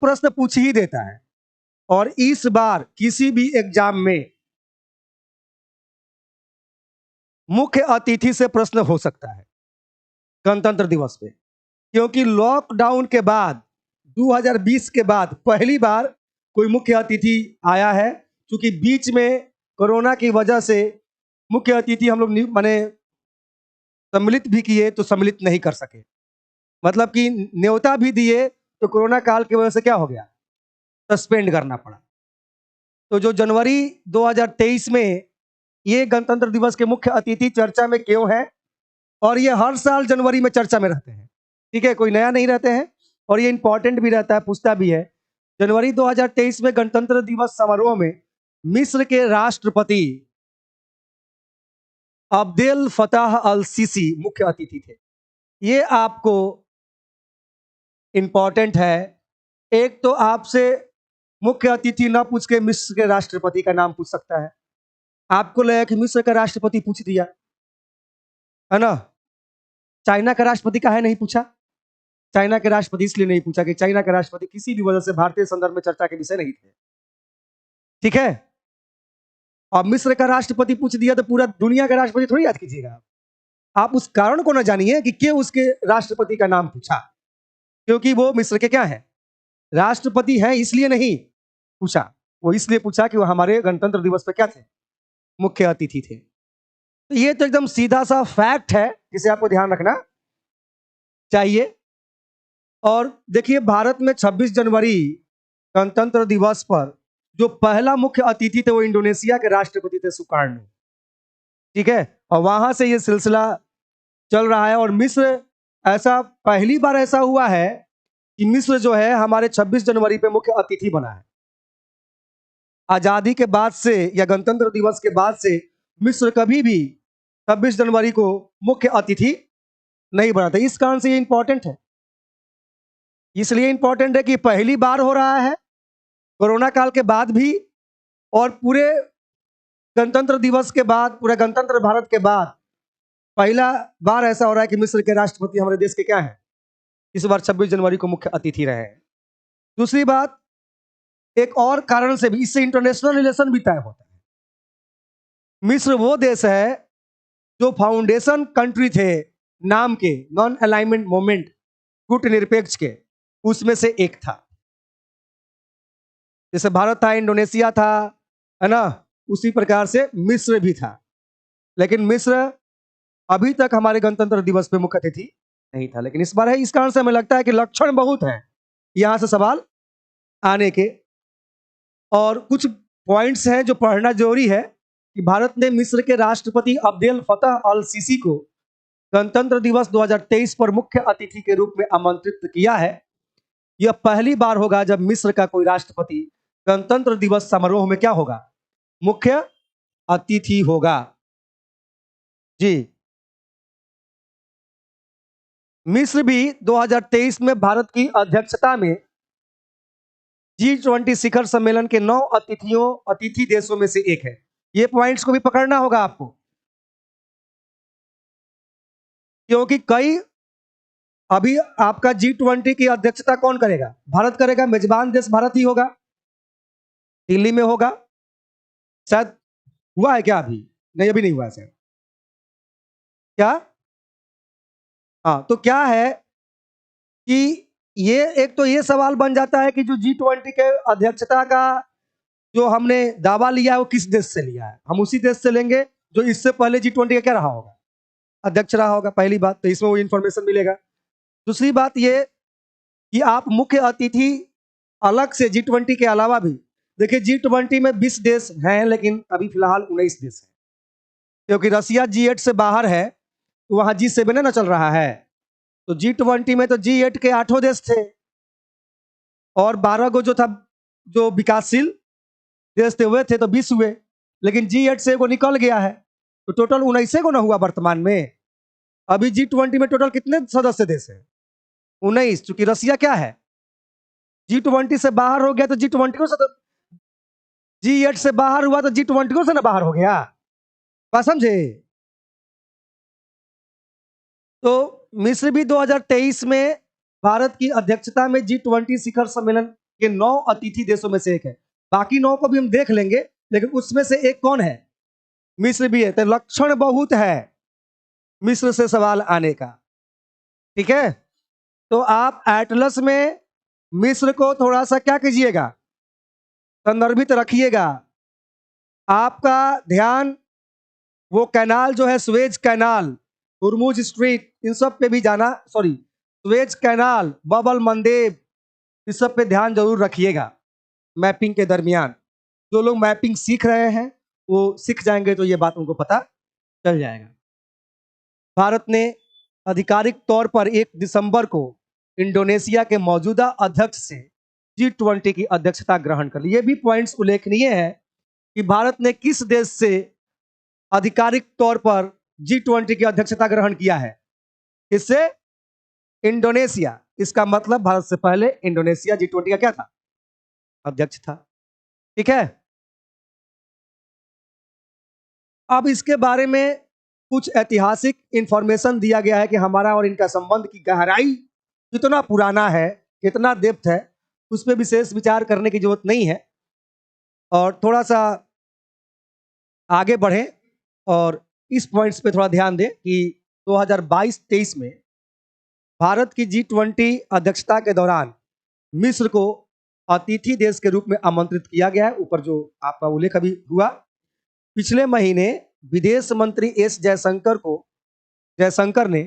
प्रश्न पूछ ही देता है। और इस बार किसी भी एग्जाम में मुख्य अतिथि से प्रश्न हो सकता है गणतंत्र दिवस पे, क्योंकि लॉकडाउन के बाद 2020 के बाद पहली बार कोई मुख्य अतिथि आया है। क्योंकि बीच में कोरोना की वजह से मुख्य अतिथि हम लोग माने सम्मिलित भी किए तो सम्मिलित नहीं कर सके, मतलब कि न्योता भी दिए तो कोरोना काल की वजह से क्या हो गया, सस्पेंड करना पड़ा। तो जो जनवरी 2023 में ये गणतंत्र दिवस के मुख्य अतिथि चर्चा में क्यों है, और ये हर साल जनवरी में चर्चा में रहते हैं, ठीक है, कोई नया नहीं रहते हैं, और ये इंपॉर्टेंट भी रहता है, पूछता भी है। जनवरी 2023 में गणतंत्र दिवस समारोह में मिस्र के राष्ट्रपति अब्देल फताह अल सीसी मुख्य अतिथि थे। ये आपको इंपॉर्टेंट है। एक तो आपसे मुख्य अतिथि ना पूछ के मिस्र के राष्ट्रपति का नाम पूछ सकता है, आपको लगा कि मिस्र का राष्ट्रपति पूछ दिया है ना। चाइना का राष्ट्रपति का है नहीं पूछा, चाइना के राष्ट्रपति इसलिए नहीं पूछा कि चाइना के राष्ट्रपति किसी भी वजह से भारतीय संदर्भ में चर्चा के विषय नहीं थे, ठीक है। और मिस्र का राष्ट्रपति पूछ दिया तो पूरा दुनिया का राष्ट्रपति थोड़ी याद कीजिएगा आप उस कारण को ना जानिए कि क्यों उसके राष्ट्रपति का नाम पूछा, क्योंकि वो मिस्र के क्या है, राष्ट्रपति है, इसलिए नहीं पूछा। वो इसलिए पूछा कि वो हमारे गणतंत्र दिवस पे क्या थे, मुख्य अतिथि थे। तो ये तो एकदम सीधा सा फैक्ट है जिसे आपको ध्यान रखना चाहिए। और देखिए, भारत में 26 जनवरी गणतंत्र दिवस पर जो पहला मुख्य अतिथि थे वो इंडोनेशिया के राष्ट्रपति थे, सुकार्नो, ठीक है। और वहां से ये सिलसिला चल रहा है। और मिस्र, ऐसा पहली बार ऐसा हुआ है कि मिस्र जो है हमारे 26 जनवरी पे मुख्य अतिथि बना है। आजादी के बाद से या गणतंत्र दिवस के बाद से मिस्र कभी भी 26 जनवरी को मुख्य अतिथि नहीं बना था। इस कारण से ये इंपॉर्टेंट है, इसलिए इंपॉर्टेंट है कि पहली बार हो रहा है कोरोना काल के बाद भी, और पूरे गणतंत्र दिवस के बाद, पूरे गणतंत्र भारत के बाद पहला बार ऐसा हो रहा है कि मिस्र के राष्ट्रपति हमारे देश के क्या हैं, इस बार 26 जनवरी को मुख्य अतिथि रहे हैं। दूसरी बात, एक और कारण से भी इससे इंटरनेशनल रिलेशन भी तय होता है। मिस्र वो देश है जो फाउंडेशन कंट्री थे नाम के नॉन अलाइनमेंट मूवमेंट कूटनिरपेक्ष के, उसमें से एक था। जैसे भारत था, इंडोनेशिया था, है ना, उसी प्रकार से मिस्र भी था। लेकिन मिस्र अभी तक हमारे गणतंत्र दिवस पे मुख्य अतिथि नहीं था, लेकिन इस बार है। इस कारण से हमें लगता है कि लक्षण बहुत हैं यहां से सवाल आने के। और कुछ पॉइंट्स हैं जो पढ़ना जरूरी है कि भारत ने मिस्र के राष्ट्रपति अब्देल फताह अल सीसी को गणतंत्र दिवस 2023 पर मुख्य अतिथि के रूप में आमंत्रित किया है। यह पहली बार होगा जब मिस्र का कोई राष्ट्रपति गणतंत्र दिवस समारोह में क्या होगा, मुख्य अतिथि होगा। जी, मिस्र भी 2023 में भारत की अध्यक्षता में G20 शिखर सम्मेलन के 9 अतिथि देशों में से एक है। ये पॉइंट्स को भी पकड़ना होगा आपको, क्योंकि कई अभी आपका G20 की अध्यक्षता कौन करेगा, भारत करेगा, मेजबान देश भारत ही होगा, दिल्ली में होगा। शायद हुआ है क्या अभी, नहीं अभी नहीं हुआ है शायद, क्या, हाँ। तो क्या है कि ये एक तो ये सवाल बन जाता है कि जो G20 के अध्यक्षता का जो हमने दावा लिया है वो किस देश से लिया है, हम उसी देश से लेंगे जो इससे पहले G20 का क्या रहा होगा, अध्यक्ष रहा होगा, पहली बात। तो इसमें वो इंफॉर्मेशन मिलेगा। दूसरी बात ये कि आप मुख्य अतिथि अलग से G20 के अलावा भी देखिए, G20 में 20 देश हैं लेकिन अभी फिलहाल 19 देश हैं, क्योंकि रसिया G8 से बाहर है तो वहां G7 ना चल रहा है। तो G20 में तो G8 के 8 देश थे और 12 गो जो था जो विकासशील देश थे वे थे, तो 20 हुए। लेकिन G8 से वो निकल गया है तो टोटल 19 को ना हुआ वर्तमान में। अभी G20 में टोटल कितने सदस्य देश है, 19। चूंकि रसिया क्या है, G20 से बाहर हो गया तो G20 को से G8 से बाहर हुआ तो G20 को से ना बाहर हो गया, बात समझे। तो मिस्र भी 2023 में भारत की अध्यक्षता में G20 शिखर सम्मेलन ये 9 अतिथि देशों में से एक है। बाकी 9 को भी हम देख लेंगे, लेकिन उसमें से एक कौन है? मिस्र भी है। तो लक्षण बहुत है मिस्र से सवाल आने का। ठीक है, तो आप एटलस में मिस्र को थोड़ा सा क्या कीजिएगा, संदर्भित रखिएगा। आपका ध्यान वो कैनाल जो है, स्वेज कैनाल, हुर्मुज स्ट्रीट, इन सब पे भी जाना, सॉरी, स्वेज कैनाल, बबल मंदेब, इस सब पे ध्यान जरूर रखिएगा मैपिंग के दरमियान। जो लोग मैपिंग सीख रहे हैं वो सीख जाएंगे तो ये बात उनको पता चल जाएगा। भारत ने आधिकारिक तौर पर 1 दिसंबर को इंडोनेशिया के मौजूदा अध्यक्ष से G20 की अध्यक्षता ग्रहण कर ली। ये भी पॉइंट्स उल्लेखनीय है कि भारत ने किस देश से आधिकारिक तौर पर G20 की अध्यक्षता ग्रहण किया है। इससे इंडोनेशिया। इसका मतलब भारत से पहले इंडोनेशिया G20 का क्या था, अध्यक्ष था। ठीक है, अब इसके बारे में कुछ ऐतिहासिक इंफॉर्मेशन दिया गया है कि हमारा और इनका संबंध की गहराई कितना पुराना है, कितना डेप्थ है, उस पर विशेष विचार करने की जरूरत नहीं है। और थोड़ा सा आगे बढ़ें और इस पॉइंट्स पे थोड़ा ध्यान दें कि 2022-23 में भारत की G20 अध्यक्षता के दौरान मिस्र को अतिथि देश के रूप में आमंत्रित किया गया है। ऊपर जो आपका उल्लेख अभी हुआ, पिछले महीने विदेश मंत्री एस जयशंकर ने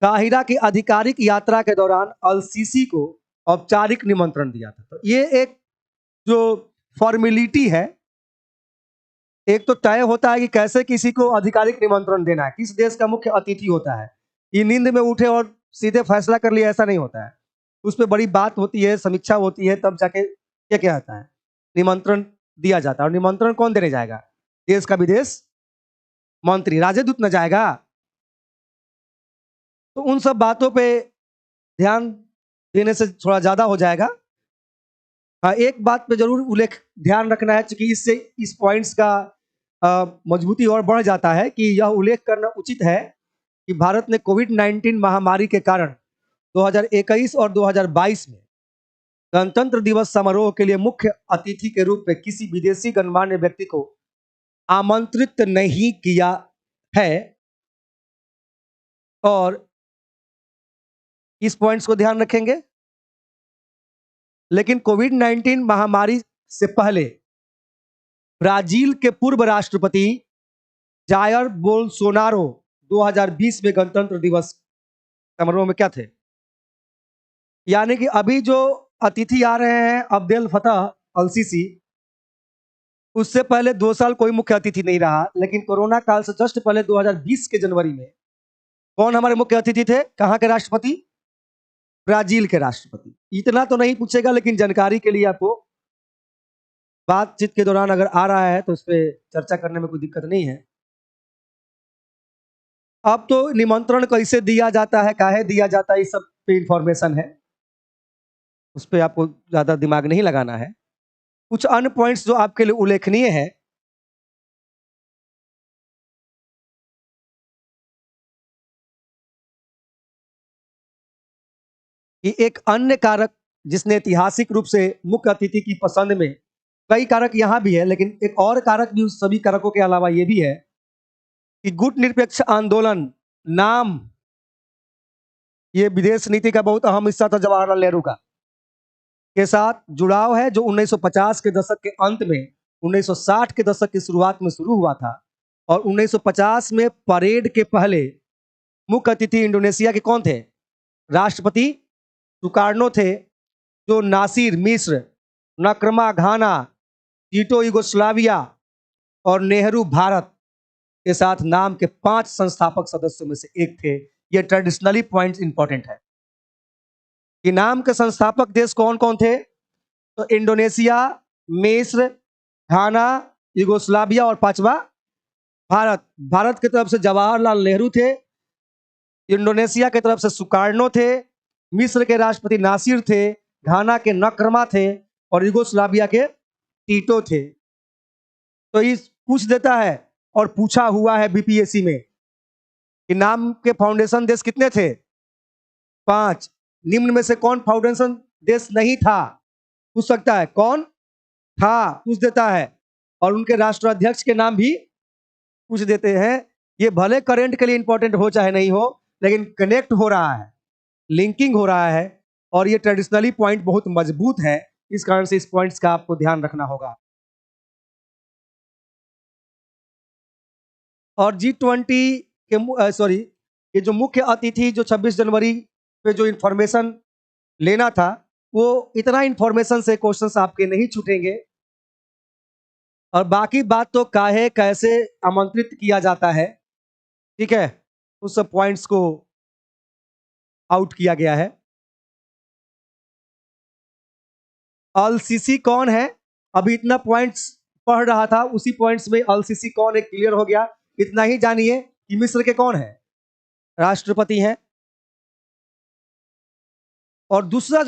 काहिरा की आधिकारिक यात्रा के दौरान अल सीसी को औपचारिक निमंत्रण दिया था। तो ये एक जो फॉर्मेलिटी है, एक तो तय होता है कि कैसे किसी को आधिकारिक निमंत्रण देना है, किस देश का मुख्य अतिथि होता है। ये नींद में उठे और सीधे फैसला कर लिया, ऐसा नहीं होता है। उस पर बड़ी बात होती है, समीक्षा होती है, तब जाके क्या क्या आता है, निमंत्रण दिया जाता है। और निमंत्रण कौन देने जाएगा? देश का विदेश मंत्री, राजदूत न जाएगा। तो उन सब बातों पे ध्यान देने से थोड़ा ज्यादा हो जाएगा। हाँ, एक बात पे जरूर उल्लेख ध्यान रखना है, क्योंकि इससे इस पॉइंट्स का मजबूती और बढ़ जाता है कि यह उल्लेख करना उचित है कि भारत ने कोविड-19 महामारी के कारण 2021 और 2022 में गणतंत्र दिवस समारोह के लिए मुख्य अतिथि के रूप में किसी विदेशी गणमान्य व्यक्ति को आमंत्रित नहीं किया है। और इस पॉइंट्स को ध्यान रखेंगे। लेकिन कोविड-19 महामारी से पहले ब्राजील के पूर्व राष्ट्रपति जायर बोल्सोनारो 2020 में गणतंत्र दिवस समारोह में क्या थे? यानी कि अभी जो अतिथि आ रहे हैं अब्देल फतह अल सीसी, उससे पहले 2 साल कोई मुख्य अतिथि नहीं रहा। लेकिन कोरोना काल से जस्ट पहले 2020 के जनवरी में कौन हमारे मुख्य अतिथि थे? कहां के राष्ट्रपति? ब्राजील के राष्ट्रपति। इतना तो नहीं पूछेगा, लेकिन जानकारी के लिए आपको बातचीत के दौरान अगर आ रहा है तो उस पर चर्चा करने में कोई दिक्कत नहीं है। अब तो निमंत्रण कैसे दिया जाता है, काहे दिया जाता है, इस सब पे इंफॉर्मेशन है, उस पर आपको ज्यादा दिमाग नहीं लगाना है। कुछ अन्य पॉइंट्स जो आपके लिए उल्लेखनीय है, कि एक अन्य कारक जिसने ऐतिहासिक रूप से मुख्य अतिथि की पसंद में, कई कारक यहां भी है, लेकिन एक और कारक भी उस सभी कारकों के अलावा ये भी है कि गुट निरपेक्ष आंदोलन नाम, ये विदेश नीति का बहुत अहम हिस्सा था जवाहरलाल नेहरू का, के साथ जुड़ाव है, जो 1950 के दशक के अंत में 1960 के दशक की शुरुआत में शुरू हुआ था। और 1950 में परेड के पहले मुख्य अतिथि इंडोनेशिया के कौन थे? राष्ट्रपति सुकार्नो थे, जो नासिर मिस्र, नक्रमा घाना, टीटो युगोस्लाविया और नेहरू भारत के साथ नाम के 5 संस्थापक सदस्यों में से एक थे। ये ट्रेडिशनली पॉइंट इंपॉर्टेंट है कि नाम के संस्थापक देश कौन कौन थे। तो इंडोनेशिया, मिस्र, घाना, युगोस्लाविया और 5वां भारत। भारत की तरफ से जवाहरलाल नेहरू थे, इंडोनेशिया की तरफ से सुकार्नो थे, मिस्र के राष्ट्रपति नासिर थे, घाना के नक्रमा थे और युगोस्लाविया के टीटो थे। तो इस पूछ देता है और पूछा हुआ है बीपीएससी में कि नाम के फाउंडेशन देश कितने थे? 5। निम्न में से कौन फाउंडेशन देश नहीं था? पूछ सकता है, कौन था पूछ देता है, और उनके राष्ट्राध्यक्ष के नाम भी पूछ देते हैं। ये भले करंट के लिए इंपॉर्टेंट हो चाहे नहीं हो, लेकिन कनेक्ट हो रहा है, लिंकिंग हो रहा है, और ये ट्रेडिशनली पॉइंट बहुत मजबूत है। इस कारण से इस पॉइंट्स का आपको ध्यान रखना होगा। और G20 के सॉरी, ये जो मुख्य अतिथि जो 26 जनवरी पे जो इंफॉर्मेशन लेना था, वो इतना इंफॉर्मेशन से क्वेश्चंस आपके नहीं छूटेंगे। और बाकी बात तो काहे कैसे आमंत्रित किया जाता है, ठीक है, उस सब पॉइंट्स को आउट किया गया है। अल-सीसी कौन है? अभी इतना पॉइंट्स पढ़ रहा था, उसी पॉइंट्स में अल-सीसी कौन है क्लियर हो गया। इतना ही जानिए कि मिस्र के कौन है, राष्ट्रपति हैं। और दूसरा जो